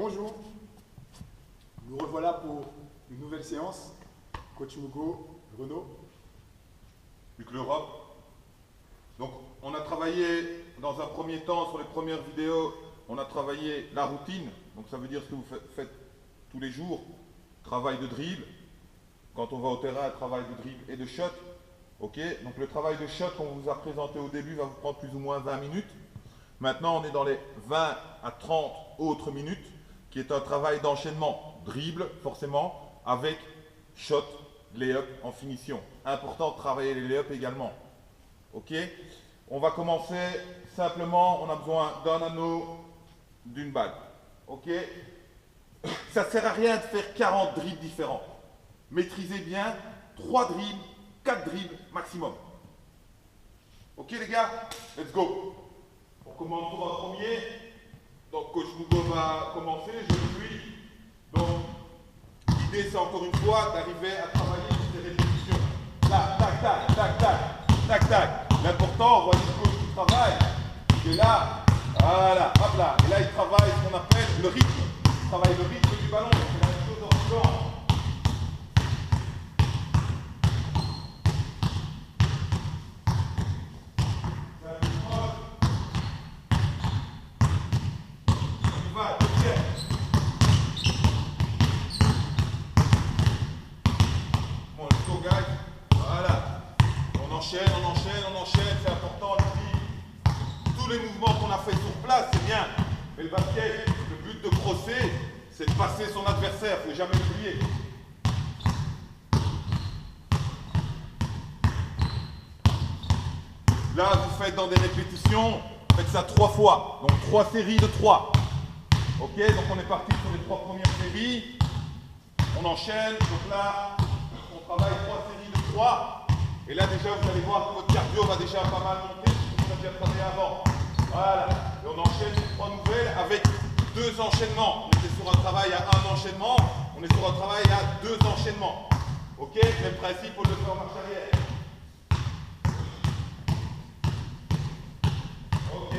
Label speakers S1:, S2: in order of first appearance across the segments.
S1: Bonjour, nous revoilà pour une nouvelle séance. Coach Mugo, Renaud.
S2: Hugues l'Europe. Donc on a travaillé dans un premier temps sur les premières vidéos, on a travaillé la routine, donc ça veut dire ce que vous faites tous les jours, travail de dribble, quand on va au terrain, travail de dribble et de shot. Ok, donc le travail de shot qu'on vous a présenté au début va vous prendre plus ou moins 20 minutes. Maintenant on est dans les 20 à 30 autres minutes, qui est un travail d'enchaînement, dribble forcément, avec shot, lay-up en finition. Important de travailler les lay-up également. Ok, on va commencer simplement, on a besoin d'un anneau, d'une balle. Ok, ça ne sert à rien de faire 40 dribbles différents. Maîtrisez bien 3 dribbles, 4 dribbles maximum. Ok les gars, let's go. On commence pour un premier. Donc coach Mugo va commencer, je le suis. Donc l'idée c'est encore une fois d'arriver à travailler sur ces répétitions. Là, tac, tac, tac, tac, tac, tac. L'important, on voit le coach qui travaille. Il est là, voilà, hop là. Et là il travaille ce qu'on appelle le rythme. Il travaille le rythme du ballon. C'est la même chose en suivant. On enchaîne, c'est important ici. Tous les mouvements qu'on a fait sur place, c'est bien. Mais le basket, le but de crosser, c'est de passer son adversaire, il ne faut jamais l'oublier. Là, vous faites dans des répétitions, faites ça 3 fois. Donc 3 séries de 3. Ok, donc on est parti sur les 3 premières séries. On enchaîne, donc là, on travaille 3 séries de 3. Et là déjà vous allez voir que votre cardio va déjà pas mal monter, parce qu'on a déjà travaillé avant. Voilà. Et on enchaîne les 3 nouvelles avec 2 enchaînements. On était sur un travail à 1 enchaînement, on est sur un travail à 2 enchaînements. Ok, même principe, on le fait en marche arrière. Ok,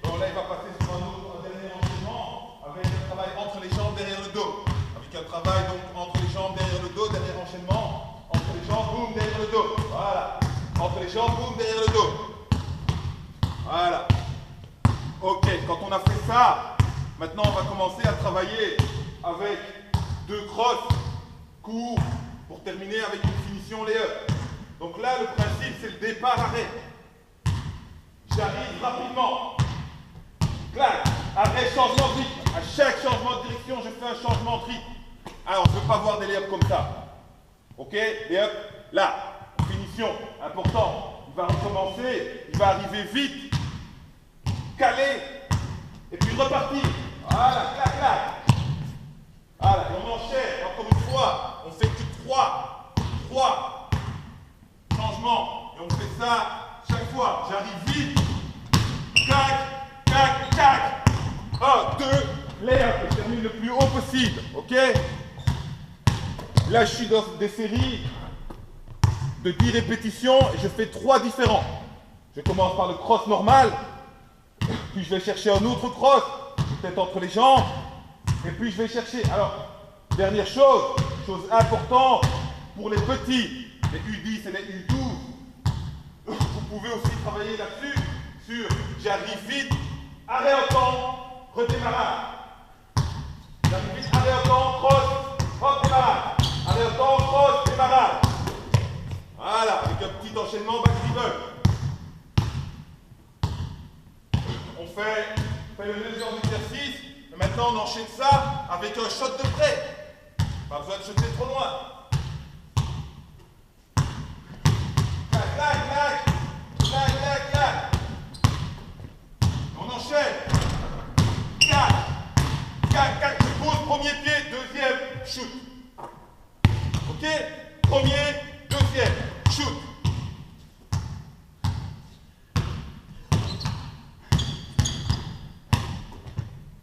S2: donc là il va passer sur un dernier enchaînement avec un travail entre les jambes derrière le dos. Avec un travail donc entre les jambes derrière le dos, dernier enchaînement. Entre les jambes, boum, derrière le dos. Voilà. Entre les jambes, boum, derrière le dos. Voilà. Ok, quand on a fait ça, maintenant on va commencer à travailler avec 2 crosses, courts, pour terminer avec une finition lay-up. Donc là, le principe, c'est le départ-arrêt. J'arrive rapidement. Clac, arrêt, changement de rythme. À chaque changement de direction, je fais un changement de rythme. Alors, on ne veut pas voir des lay-up comme ça. Ok, et hop, là, finition, important. Il va recommencer, il va arriver vite, caler, et puis repartir. Voilà, clac, clac. Voilà, et on enchaîne, encore une fois, on fait que 3 changements, et on fait ça chaque fois. J'arrive vite, tac, tac, tac. 1, 2, l'air, je termine le plus haut possible, ok? Là, je suis dans des séries de 10 répétitions et je fais 3 différents. Je commence par le cross normal, puis je vais chercher un autre cross, peut-être entre les jambes, et puis je vais chercher. Alors, dernière chose importante pour les petits, les U10 et les U12, vous pouvez aussi travailler là-dessus, sur j'arrive vite, arrêt au temps, redémarrage. J'arrive vite, arrêt au temps, cross, hop, démarrage. Allez, au temps, cross, démarrage. Voilà, avec un petit enchaînement back dribble. On fait le deuxième exercice. Mais maintenant, on enchaîne ça avec un shot de près. Pas besoin de shotter trop loin. Clac, clac, clac. Clac, clac, clac. On enchaîne. Clac. Clac, clac. Je pose premier pied, deuxième, shoot. Ok, premier, deuxième, shoot.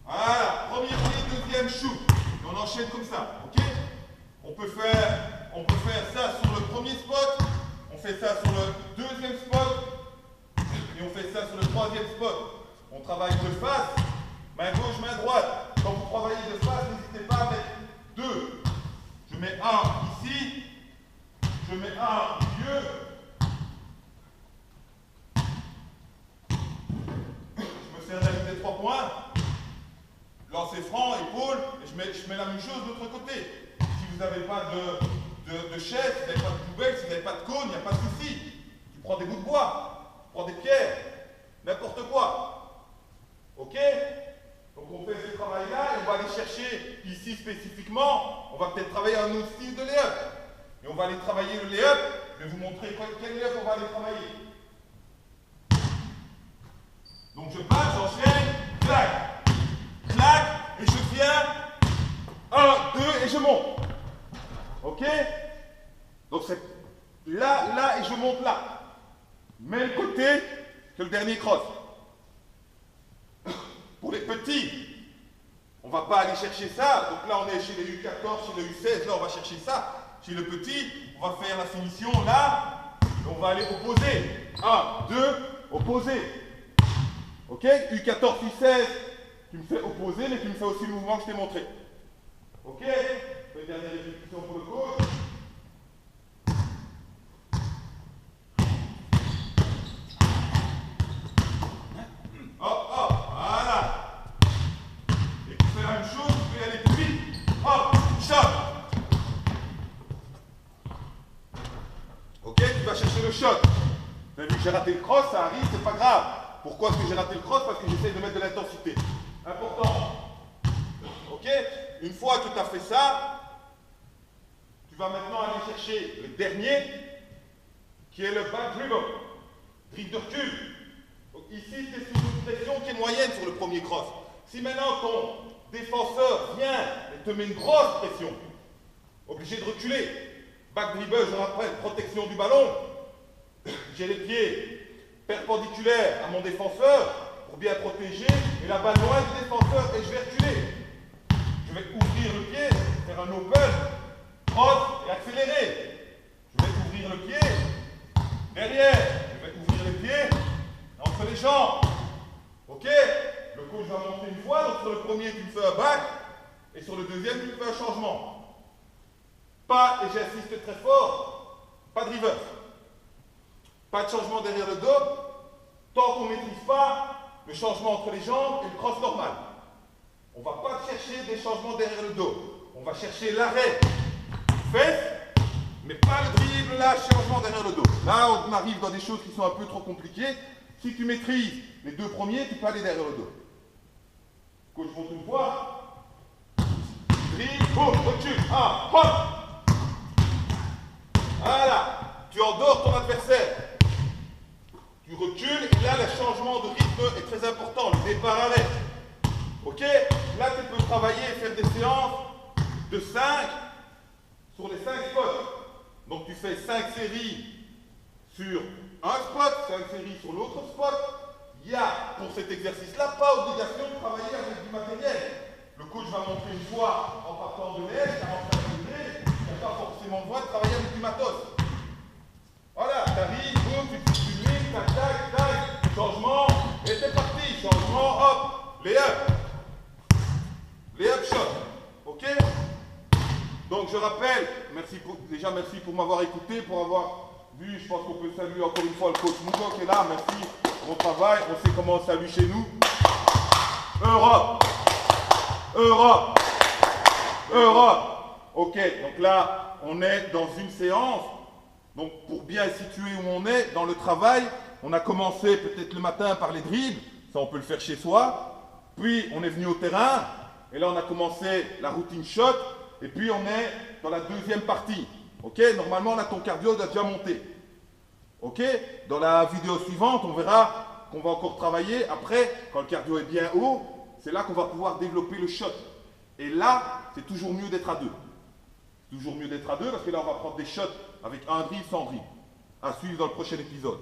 S2: Voilà, premier pied, deuxième, shoot. Et on enchaîne comme ça, ok? On peut faire ça sur le premier spot, on fait ça sur le deuxième spot, et on fait ça sur le troisième spot. On travaille de face, main gauche, main droite. Quand vous travaillez de face, lancer franc, épaule, et je mets la même chose de l'autre côté. Si vous n'avez pas de chaise, si vous n'avez pas de poubelle, si vous n'avez pas de cône, il n'y a pas de souci. Tu prends des bouts de bois, tu prends des pierres, n'importe quoi. Ok? Donc on fait ce travail-là et on va aller chercher ici spécifiquement, on va peut-être travailler un autre style de lay-up. Et on va aller travailler le lay-up, je vais vous montrer quel lay-up on va aller travailler. Donc je passe, j'enchaîne, clac, clac, et je viens, 1, 2, et je monte. Ok? Donc c'est là, là, et je monte là. Même côté que le dernier cross. Pour les petits, on ne va pas aller chercher ça. Donc là, on est chez les U14, chez les U16, là, on va chercher ça. Chez le petit, on va faire la finition là, et on va aller opposer. 1, 2, opposer. Ok? U14, U16, tu me fais opposer, mais tu me fais aussi le mouvement que je t'ai montré. Ok? Une dernière répétition pour le coach. Hop, hop, voilà. Et tu fais la même chose, tu peux y aller plus vite. Hop, shot. Ok, tu vas chercher le shot. Tu as vu que j'ai raté le cross, ça arrive, c'est pas grave. Pourquoi est-ce que j'ai raté le cross? Parce que j'essaie de mettre de l'intensité. Important. Ok? Une fois que tu as fait ça, tu vas maintenant aller chercher le dernier, qui est le back dribble. Dribble de recul. Donc ici, tu es sous une pression qui est moyenne sur le premier cross. Si maintenant ton défenseur vient et te met une grosse pression, obligé de reculer. Back dribble, je rappelle, protection du ballon. J'ai les pieds perpendiculaires à mon défenseur pour bien protéger et la balle loin du défenseur et je vais reculer. Je vais ouvrir le pied, faire un open, cross et accélérer. Je vais ouvrir le pied, derrière, je vais ouvrir les pieds, entre les jambes. Ok? Le coach va monter une fois, donc sur le premier tu me fais un back et sur le deuxième tu me fais un changement. Pas, et j'insiste très fort, pas de reverse. Pas de changement derrière le dos, tant qu'on ne maîtrise pas le changement entre les jambes et le cross normal. On ne va pas chercher des changements derrière le dos. On va chercher l'arrêt fesse, mais pas le dribble là, changement derrière le dos. Là, on arrive dans des choses qui sont un peu trop compliquées. Si tu maîtrises les deux premiers, tu peux aller derrière le dos. Coach monte une fois. Dribble, boum, recule. Ah, hop. Voilà. Tu endors ton adversaire. Tu recules et là, le changement de rythme est très important, le départ-arrêt. Ok? Là, tu peux travailler et faire des séances de 5 sur les 5 spots. Donc, tu fais 5 séries sur un spot, 5 séries sur l'autre spot. Il y a, pour cet exercice-là, pas obligation de travailler avec du matériel. Le coach va montrer une fois en partant de l'aise, 45 degrés, il n'y a pas forcément besoin de travailler avec du matos. Voilà, tu arrives, boum, tu mets, tac, tac, tac, changement, et c'est parti, changement, hop, lay-up. Lay-up shot, ok? Donc je rappelle, déjà merci pour m'avoir écouté, pour avoir vu, je pense qu'on peut saluer encore une fois le coach Mugo qui est là, merci pour mon travail, on sait comment on salue chez nous. Europe, Europe, Europe. Ok, donc là, on est dans une séance. Donc pour bien situer où on est dans le travail, on a commencé peut-être le matin par les dribbles, ça on peut le faire chez soi. Puis on est venu au terrain, et là on a commencé la routine shot, et puis on est dans la deuxième partie. Ok, normalement là ton cardio doit déjà monter. Ok, dans la vidéo suivante, on verra qu'on va encore travailler. Après, quand le cardio est bien haut, c'est là qu'on va pouvoir développer le shot. Et là, c'est toujours mieux d'être à deux. Toujours mieux d'être à deux parce que là on va prendre des shots avec un dribble, sans dribble. À suivre dans le prochain épisode.